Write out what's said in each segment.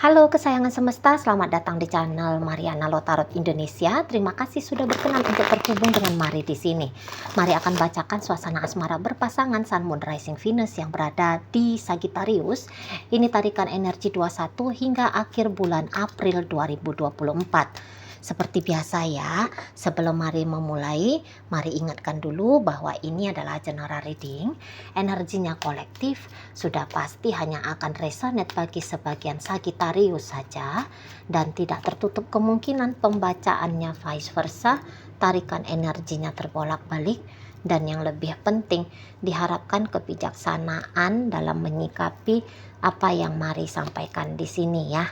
Halo kesayangan semesta, selamat datang di channel Mariana Lotarot Indonesia. Terima kasih sudah berkenan untuk terhubung dengan Mari di sini. Mari akan bacakan suasana asmara berpasangan Sun Moon Rising Venus yang berada di Sagittarius. Ini tarikan energi 21 hingga akhir bulan April 2024. Seperti biasa ya, sebelum Mari memulai, Mari ingatkan dulu bahwa ini adalah general reading. Energinya kolektif, sudah pasti hanya akan resonate bagi sebagian Sagittarius saja, dan tidak tertutup kemungkinan pembacaannya vice versa, tarikan energinya terbolak-balik, dan yang lebih penting, diharapkan kebijaksanaan dalam menyikapi apa yang Mari sampaikan di sini ya.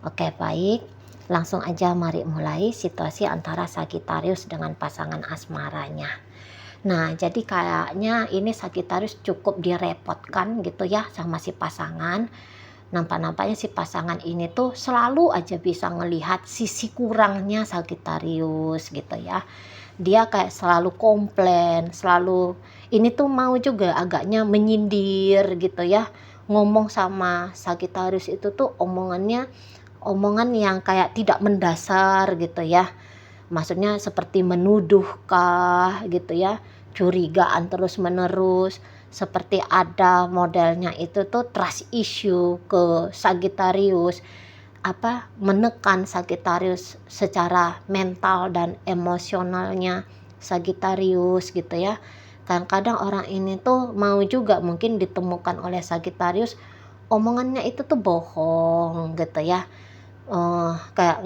Oke, baik. Langsung aja mari mulai situasi antara Sagittarius dengan pasangan asmaranya. Nah, jadi kayaknya ini Sagittarius cukup direpotkan gitu ya sama si pasangan. Nampak-nampaknya si pasangan ini tuh selalu aja bisa ngelihat sisi kurangnya Sagittarius gitu ya. Dia kayak selalu komplain, selalu ini tuh mau juga agaknya menyindir gitu ya. Ngomong sama Sagittarius itu tuh omongan yang kayak tidak mendasar gitu ya. Maksudnya seperti menuduh kah gitu ya, curigaan terus menerus, seperti ada modelnya itu tuh trust issue ke Sagittarius, menekan Sagittarius secara mental dan emosionalnya Sagittarius gitu ya. Kadang-kadang orang ini tuh mau juga mungkin ditemukan oleh Sagittarius omongannya itu tuh bohong gitu ya. Kayak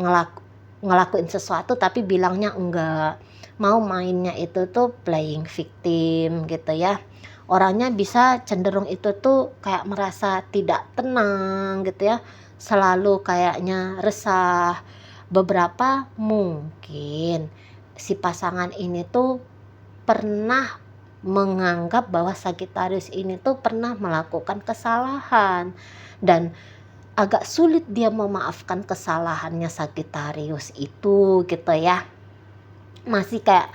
ngelakuin sesuatu tapi bilangnya enggak, mau mainnya itu tuh playing victim gitu ya. Orangnya bisa cenderung itu tuh kayak merasa tidak tenang gitu ya, selalu kayaknya resah. Beberapa mungkin si pasangan ini tuh pernah menganggap bahwa Sagittarius ini tuh pernah melakukan kesalahan, dan agak sulit dia memaafkan kesalahannya Sagittarius itu gitu ya. Masih kayak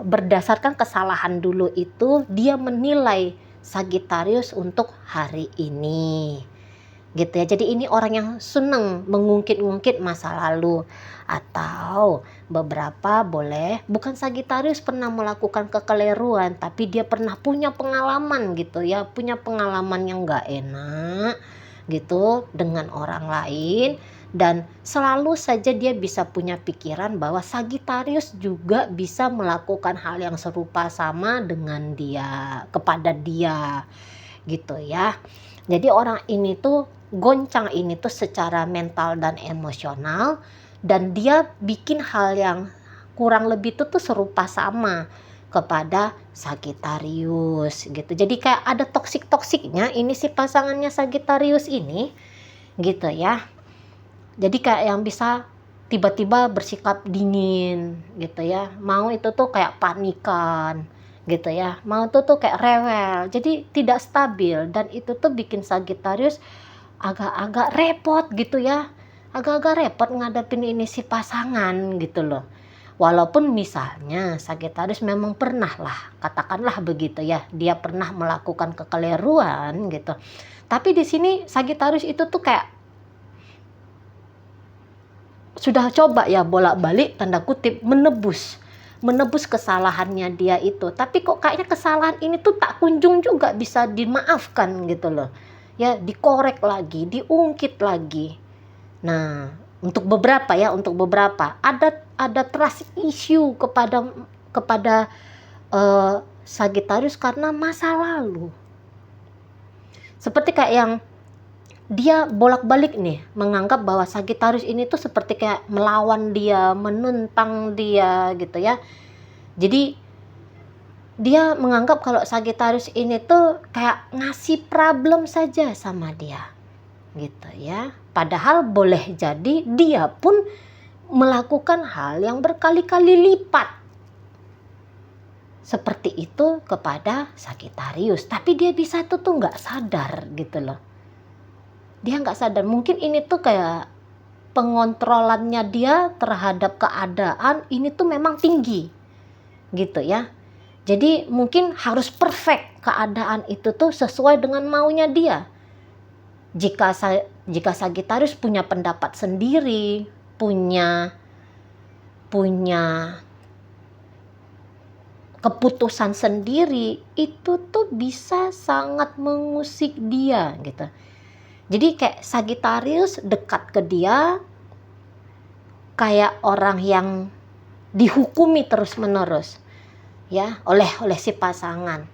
berdasarkan kesalahan dulu itu dia menilai Sagittarius untuk hari ini gitu ya. Jadi ini orang yang seneng mengungkit-ungkit masa lalu, atau beberapa boleh bukan Sagittarius pernah melakukan kekeliruan, tapi dia pernah punya pengalaman gitu ya, punya pengalaman yang gak enak gitu dengan orang lain, dan selalu saja dia bisa punya pikiran bahwa Sagittarius juga bisa melakukan hal yang serupa sama dengan dia, kepada dia gitu ya. Jadi orang ini tuh goncang ini tuh secara mental dan emosional, dan dia bikin hal yang kurang lebih tuh serupa sama kepada Sagittarius gitu. Jadi kayak ada toksik-toksiknya ini si pasangannya Sagittarius ini gitu ya. Jadi kayak yang bisa tiba-tiba bersikap dingin gitu ya. Mau itu tuh kayak panikan gitu ya. Mau tuh kayak rewel. Jadi tidak stabil, dan itu tuh bikin Sagittarius agak-agak repot gitu ya. Agak-agak repot ngadepin ini si pasangan gitu loh. Walaupun misalnya Sagittarius memang pernah lah, katakanlah begitu ya, dia pernah melakukan kekeliruan gitu. Tapi di sini Sagittarius itu tuh kayak sudah coba ya bolak-balik tanda kutip menebus kesalahannya dia itu. Tapi kok kayaknya kesalahan ini tuh tak kunjung juga bisa dimaafkan gitu loh. Ya, dikorek lagi, diungkit lagi. Nah, untuk beberapa ada trust issue kepada Sagittarius karena masa lalu. Seperti kayak yang dia bolak-balik nih menganggap bahwa Sagittarius ini tuh seperti kayak melawan dia, menentang dia gitu ya. Jadi dia menganggap kalau Sagittarius ini tuh kayak ngasih problem saja sama dia gitu ya. Padahal boleh jadi dia pun melakukan hal yang berkali-kali lipat seperti itu kepada Sagittarius, tapi dia bisa tuh nggak sadar gitu loh. Dia nggak sadar, mungkin ini tuh kayak pengontrolannya dia terhadap keadaan ini tuh memang tinggi gitu ya. Jadi mungkin harus perfect keadaan itu tuh sesuai dengan maunya dia. Jika Jika Sagittarius punya pendapat sendiri, punya keputusan sendiri, itu tuh bisa sangat mengusik dia gitu. Jadi kayak Sagittarius dekat ke dia kayak orang yang dihukumi terus-menerus ya oleh si pasangan.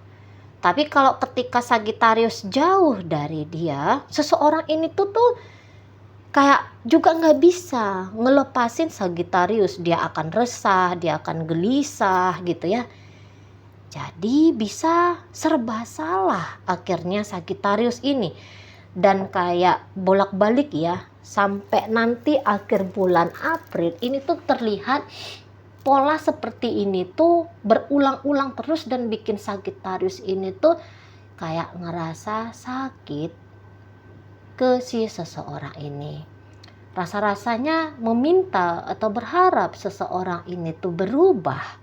Tapi kalau ketika Sagittarius jauh dari dia, seseorang ini tuh kayak juga nggak bisa ngelepasin Sagittarius. Dia akan resah, dia akan gelisah gitu ya. Jadi bisa serba salah akhirnya Sagittarius ini. Dan kayak bolak-balik ya, sampai nanti akhir bulan April ini tuh terlihat pola seperti ini tuh berulang-ulang terus dan bikin Sagittarius ini tuh kayak ngerasa sakit ke si seseorang ini. Rasa-rasanya meminta atau berharap seseorang ini tuh berubah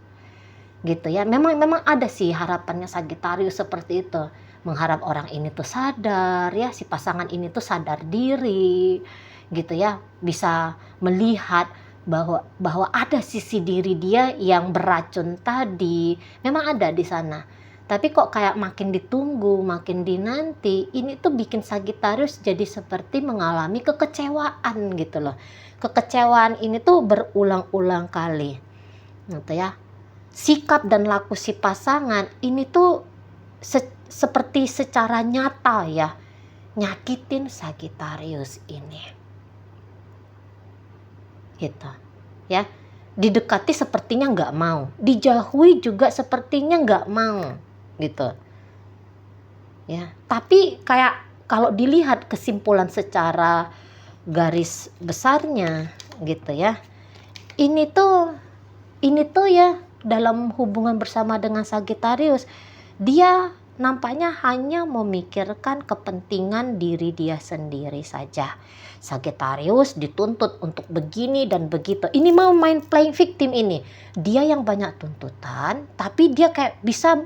gitu ya. Memang ada sih harapannya Sagittarius seperti itu. Mengharap orang ini tuh sadar ya, si pasangan ini tuh sadar diri gitu ya. Bisa melihat bahwa ada sisi diri dia yang beracun tadi, memang ada di sana. Tapi kok kayak makin ditunggu, makin dinanti, ini tuh bikin Sagittarius jadi seperti mengalami kekecewaan gitu loh. Kekecewaan ini tuh berulang-ulang kali gitu ya. Sikap dan laku si pasangan ini tuh seperti secara nyata ya nyakitin Sagittarius ini. Gitu ya, didekati sepertinya nggak mau, dijauhi juga sepertinya nggak mau gitu ya. Tapi kayak kalau dilihat kesimpulan secara garis besarnya gitu ya, ini tuh ya dalam hubungan bersama dengan Sagittarius, dia nampaknya hanya memikirkan kepentingan diri dia sendiri saja. Sagittarius dituntut untuk begini dan begitu. Ini mau main playing victim ini. Dia yang banyak tuntutan, tapi dia kayak bisa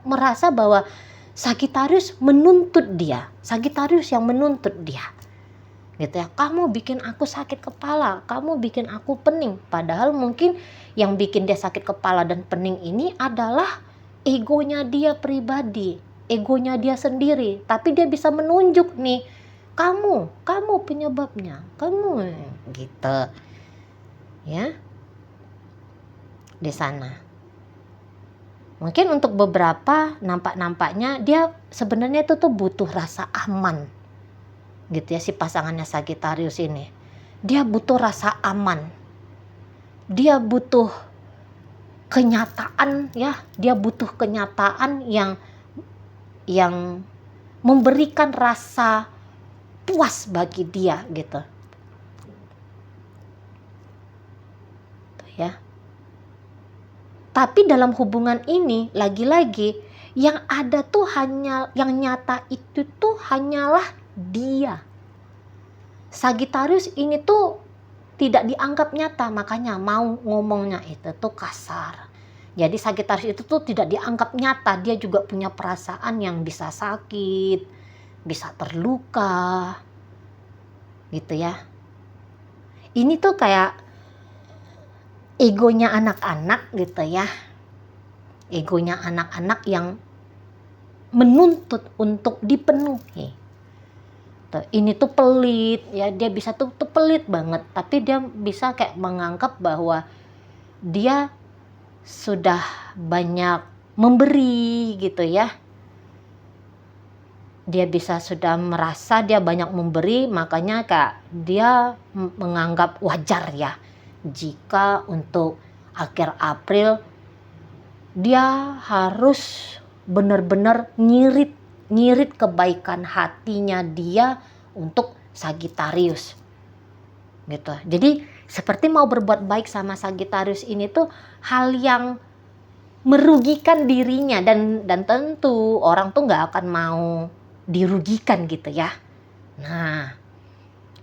merasa bahwa Sagittarius menuntut dia. Sagittarius yang menuntut dia. Gitu ya. Kamu bikin aku sakit kepala, kamu bikin aku pening. Padahal mungkin yang bikin dia sakit kepala dan pening ini adalah egonya dia pribadi, egonya dia sendiri. Tapi dia bisa menunjuk nih, kamu penyebabnya, kamu gitu ya di sana. Mungkin untuk beberapa nampaknya dia sebenarnya itu tuh butuh rasa aman gitu ya, si pasangannya Sagittarius ini. Dia butuh rasa aman, dia butuh kenyataan ya, dia butuh kenyataan yang memberikan rasa puas bagi dia gitu. Tuh ya. Tapi dalam hubungan ini lagi-lagi yang ada tuh hanya yang nyata itu tuh hanyalah dia. Sagittarius ini tuh tidak dianggap nyata, makanya mau ngomongnya itu tuh kasar. Jadi Sagittarius itu tuh tidak dianggap nyata, dia juga punya perasaan yang bisa sakit, bisa terluka gitu ya. Ini tuh kayak egonya anak-anak gitu ya, egonya anak-anak yang menuntut untuk dipenuhi. Tuh, ini tuh pelit ya, dia bisa tuh pelit banget, tapi dia bisa kayak menganggap bahwa dia sudah banyak memberi gitu ya. Dia bisa sudah merasa dia banyak memberi, makanya kayak dia menganggap wajar ya jika untuk akhir April dia harus benar-benar nyirit kebaikan hatinya dia untuk Sagittarius gitu. Jadi seperti mau berbuat baik sama Sagittarius ini tuh hal yang merugikan dirinya, dan tentu orang tuh nggak akan mau dirugikan gitu ya. Nah,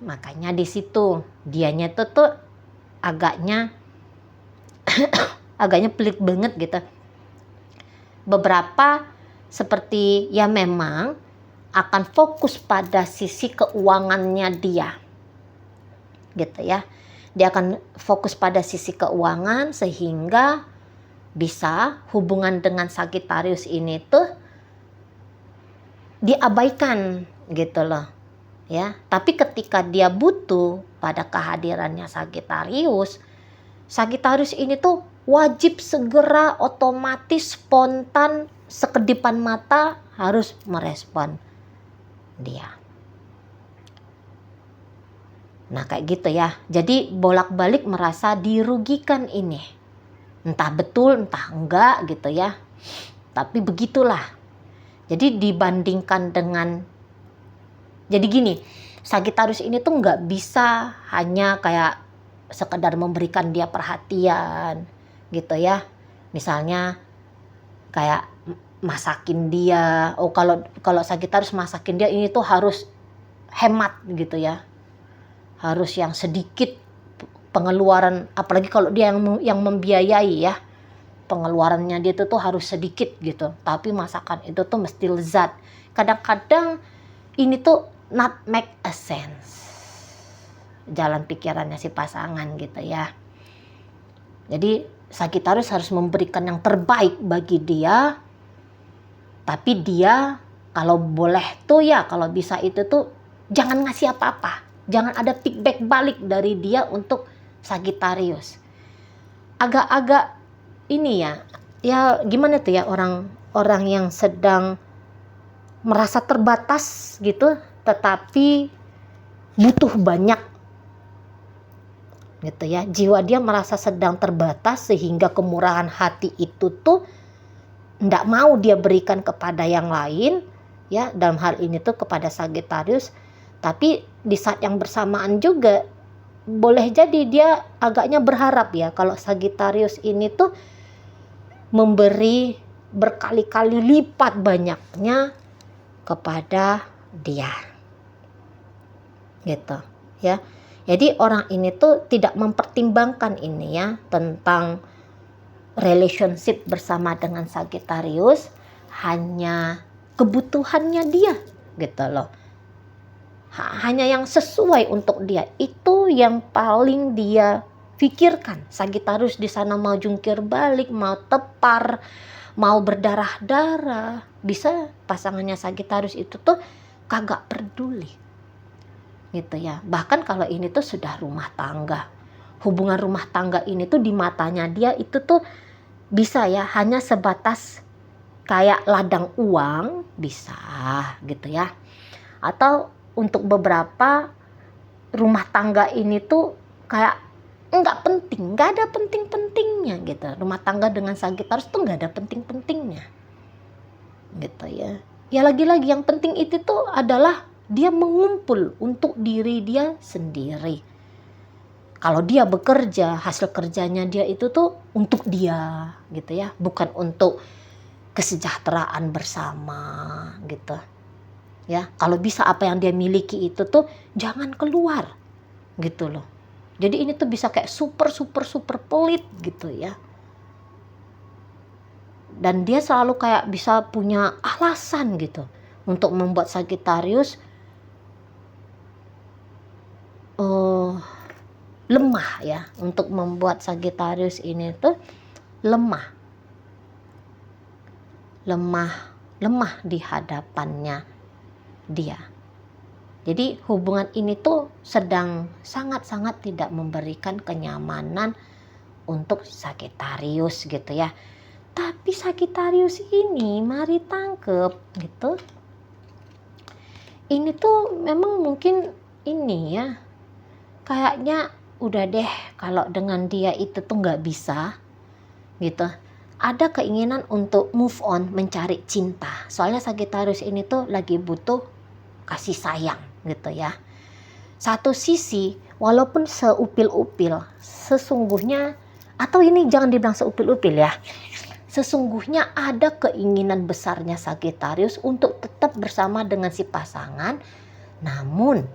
makanya di situ dianya tuh agaknya pelit banget gitu. Beberapa seperti ya memang akan fokus pada sisi keuangannya dia, gitu ya. Dia akan fokus pada sisi keuangan sehingga bisa hubungan dengan Sagittarius ini tuh diabaikan gitu loh ya. Tapi ketika dia butuh pada kehadirannya Sagittarius ini tuh wajib segera, otomatis, spontan, sekedipan mata harus merespon dia. Nah kayak gitu ya. Jadi bolak-balik merasa dirugikan ini. Entah betul, entah enggak gitu ya. Tapi begitulah. Jadi dibandingkan dengan, jadi gini, Sagittarius ini tuh nggak bisa hanya kayak sekedar memberikan dia perhatian gitu ya. Misalnya kayak masakin dia. Oh kalau Sagittarius masakin dia ini tuh harus hemat gitu ya. Harus yang sedikit pengeluaran, apalagi kalau dia yang membiayai ya, pengeluarannya dia tuh harus sedikit gitu, tapi masakan itu tuh mesti lezat. Kadang-kadang ini tuh not make a sense jalan pikirannya si pasangan gitu ya. Jadi Sagittarius harus memberikan yang terbaik bagi dia, tapi dia kalau boleh tuh ya, kalau bisa itu tuh jangan ngasih apa-apa. Jangan ada feedback balik dari dia untuk Sagittarius. Agak-agak ini ya gimana tuh ya, orang yang sedang merasa terbatas gitu, tetapi butuh banyak gitu ya. Jiwa dia merasa sedang terbatas sehingga kemurahan hati itu tuh nggak mau dia berikan kepada yang lain ya, dalam hal ini tuh kepada Sagittarius. Tapi di saat yang bersamaan juga boleh jadi dia agaknya berharap ya kalau Sagittarius ini tuh memberi berkali-kali lipat banyaknya kepada dia gitu ya. Jadi orang ini tuh tidak mempertimbangkan ini ya, tentang relationship bersama dengan Sagittarius, hanya kebutuhannya dia gitu loh. Hanya yang sesuai untuk dia, itu yang paling dia pikirkan. Sagittarius di sana mau jungkir balik, mau tepar, mau berdarah-darah, bisa pasangannya Sagittarius itu tuh kagak peduli gitu ya. Bahkan kalau ini tuh sudah rumah tangga, hubungan rumah tangga ini tuh di matanya dia itu tuh bisa ya hanya sebatas kayak ladang uang, bisa gitu ya. Atau untuk beberapa rumah tangga ini tuh kayak nggak penting, nggak ada penting-pentingnya gitu. Rumah tangga dengan Sagittarius tuh nggak ada penting-pentingnya gitu ya. Ya lagi-lagi yang penting itu tuh adalah dia mengumpul untuk diri dia sendiri. Kalau dia bekerja, hasil kerjanya dia itu tuh untuk dia gitu ya, bukan untuk kesejahteraan bersama gitu. Ya, kalau bisa apa yang dia miliki itu tuh jangan keluar gitu loh. Jadi ini tuh bisa kayak super pelit gitu ya. Dan dia selalu kayak bisa punya alasan gitu untuk membuat Sagittarius lemah ya, untuk membuat Sagittarius ini tuh lemah di hadapannya dia. Jadi hubungan ini tuh sedang sangat-sangat tidak memberikan kenyamanan untuk Sagittarius gitu ya. Tapi Sagittarius ini mari tangkep gitu. Ini tuh memang mungkin ini ya, kayaknya udah deh kalau dengan dia itu tuh nggak bisa gitu. Ada keinginan untuk move on, mencari cinta. Soalnya Sagittarius ini tuh lagi butuh kasih sayang gitu ya. Satu sisi walaupun seupil-upil, sesungguhnya, atau ini jangan dibilang seupil-upil ya, sesungguhnya ada keinginan besarnya Sagittarius untuk tetap bersama dengan si pasangan. Namun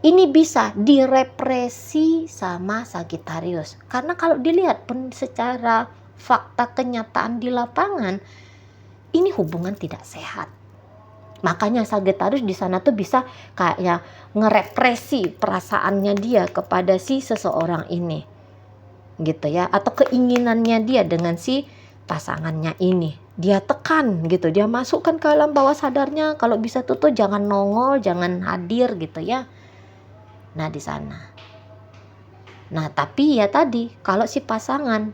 ini bisa direpresi sama Sagittarius. Karena kalau dilihat secara fakta kenyataan di lapangan, ini hubungan tidak sehat Makanya Sagittarius di sana tuh bisa kayak ngerepresi perasaannya dia kepada si seseorang ini, gitu ya, atau keinginannya dia dengan si pasangannya ini. Dia tekan gitu, dia masukkan ke alam bawah sadarnya, kalau bisa tuh jangan nongol, jangan hadir gitu ya. Nah di sana. Nah tapi ya tadi, kalau si pasangan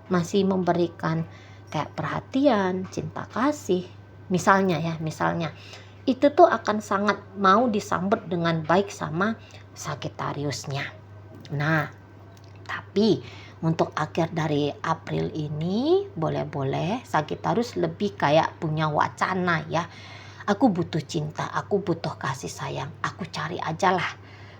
masih memberikan kayak perhatian, cinta kasih, misalnya itu tuh akan sangat mau disambut dengan baik sama Sagittariusnya. Nah tapi untuk akhir dari April ini boleh-boleh Sagittarius lebih kayak punya wacana ya. Aku butuh cinta, aku butuh kasih sayang, aku cari aja lah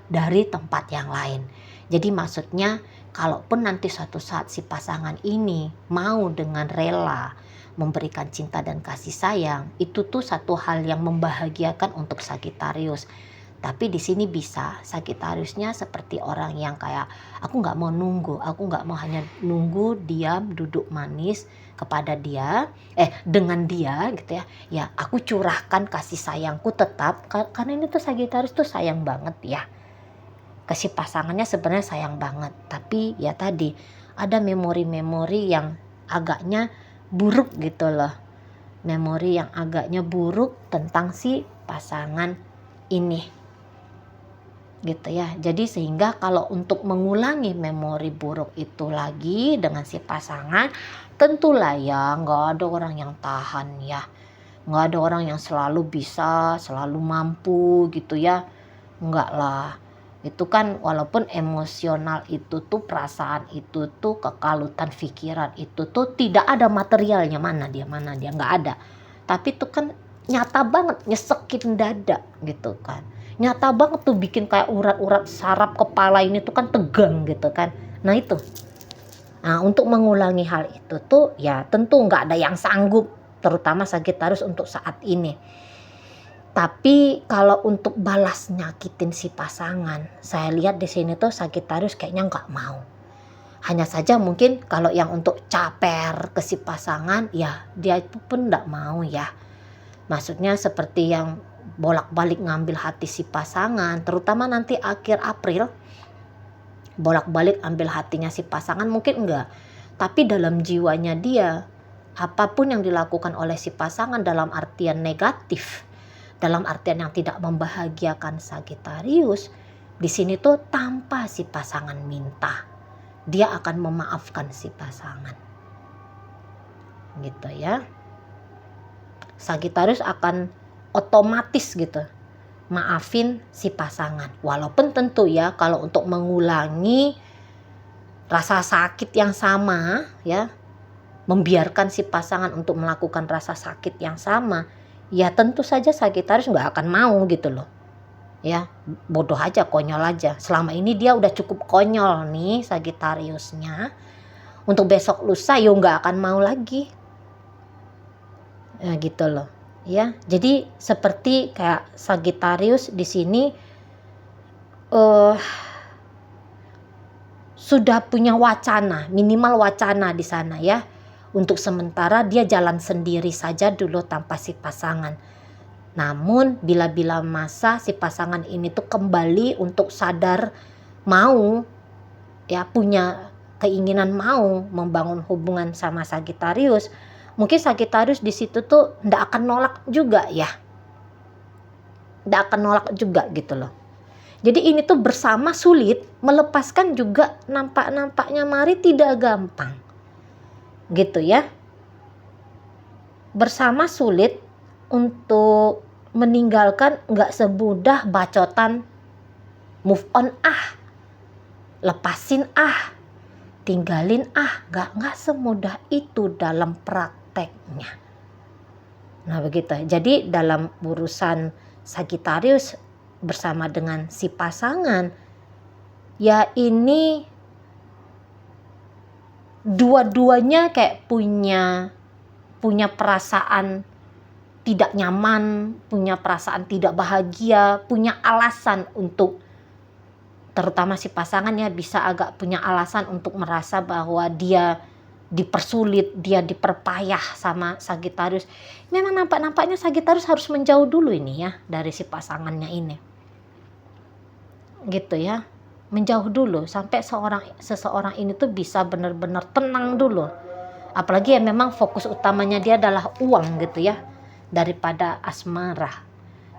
dari tempat yang lain. Jadi maksudnya kalaupun nanti suatu saat si pasangan ini mau dengan rela memberikan cinta dan kasih sayang, itu tuh satu hal yang membahagiakan untuk Sagittarius. Tapi di sini bisa Sagittariusnya seperti orang yang kayak aku nggak mau nunggu, aku nggak mau hanya nunggu diam duduk manis kepada dia, dengan dia gitu ya. Ya aku curahkan kasih sayangku tetap karena ini tuh Sagittarius tuh sayang banget ya. Kasih pasangannya sebenarnya sayang banget, tapi ya tadi ada memori-memori yang agaknya buruk gitu loh. Memori yang agaknya buruk tentang si pasangan ini. Gitu ya. Jadi sehingga kalau untuk mengulangi memori buruk itu lagi dengan si pasangan, tentulah ya nggak ada orang yang tahan ya. Nggak ada orang yang selalu bisa, selalu mampu gitu ya. Nggak lah. Itu kan walaupun emosional itu tuh, perasaan itu tuh, kekalutan pikiran itu tuh tidak ada materialnya, mana dia nggak ada. Tapi itu kan nyata banget, nyesekin dada gitu kan. Nyata banget tuh bikin kayak urat-urat saraf kepala ini tuh kan tegang gitu kan. Nah itu. Nah untuk mengulangi hal itu tuh ya tentu nggak ada yang sanggup, terutama Sagittarius untuk saat ini. Tapi kalau untuk balas nyakitin si pasangan, saya lihat di sini tuh Sagittarius kayaknya nggak mau. Hanya saja mungkin kalau yang untuk caper ke si pasangan, ya dia itu pun nggak mau ya. Maksudnya seperti yang bolak-balik ngambil hati si pasangan, terutama nanti akhir April, bolak-balik ambil hatinya si pasangan mungkin enggak. Tapi dalam jiwanya dia, apapun yang dilakukan oleh si pasangan dalam artian negatif, dalam artian yang tidak membahagiakan Sagittarius, di sini tuh tanpa si pasangan minta, dia akan memaafkan si pasangan. Gitu ya. Sagittarius akan otomatis gitu maafin si pasangan. Walaupun tentu ya kalau untuk mengulangi rasa sakit yang sama ya, membiarkan si pasangan untuk melakukan rasa sakit yang sama, ya tentu saja Sagittarius nggak akan mau gitu loh. Ya bodoh aja, konyol aja. Selama ini dia udah cukup konyol nih Sagittariusnya. Untuk besok lusa yo nggak akan mau lagi. Ya gitu loh. Ya, jadi seperti kayak Sagittarius di sini sudah punya wacana, minimal wacana di sana ya. Untuk sementara dia jalan sendiri saja dulu tanpa si pasangan. Namun bila-bila masa si pasangan ini tuh kembali untuk sadar mau ya, punya keinginan mau membangun hubungan sama Sagittarius, mungkin Sagittarius di situ tuh ndak akan nolak juga ya. Ndak akan nolak juga gitu loh. Jadi ini tuh bersama sulit, melepaskan juga nampak-nampaknya mari tidak gampang. Gitu ya. Bersama sulit, untuk meninggalkan nggak semudah bacotan move on lepasin tinggalin nggak semudah itu dalam prakteknya. Nah begitu. Jadi dalam urusan Sagittarius bersama dengan si pasangan, ya ini dua-duanya kayak punya perasaan tidak nyaman, punya perasaan tidak bahagia, punya alasan untuk, terutama si pasangan ya bisa agak punya alasan untuk merasa bahwa dia dipersulit, dia diperpayah sama Sagittarius. Memang nampaknya Sagittarius harus menjauh dulu ini ya dari si pasangannya ini. Gitu ya. Menjauh dulu sampai seseorang ini tuh bisa benar-benar tenang dulu. Apalagi ya memang fokus utamanya dia adalah uang gitu ya, daripada asmara.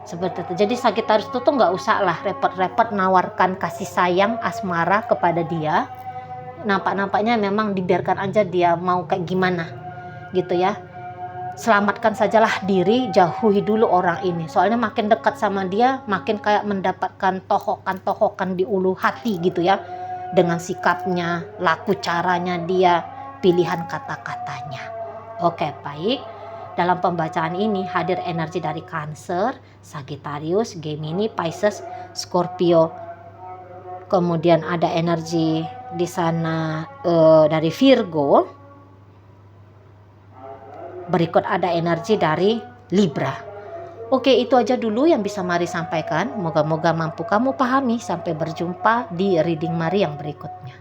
Seperti itu. Jadi Sagittarius itu tuh nggak usah lah repot-repot nawarkan kasih sayang asmara kepada dia. Nampaknya memang dibiarkan aja dia mau kayak gimana gitu ya. Selamatkan sajalah diri, jauhi dulu orang ini. Soalnya makin dekat sama dia, makin kayak mendapatkan tohokan-tohokan di ulu hati gitu ya. Dengan sikapnya, laku caranya dia, pilihan kata-katanya. Oke, baik. Dalam pembacaan ini hadir energi dari Cancer, Sagittarius, Gemini, Pisces, Scorpio. Kemudian ada energi di sana dari Virgo. Berikut ada energi dari Libra. Oke, itu aja dulu yang bisa Mari sampaikan. Moga-moga mampu kamu pahami. Sampai berjumpa di reading Mari yang berikutnya.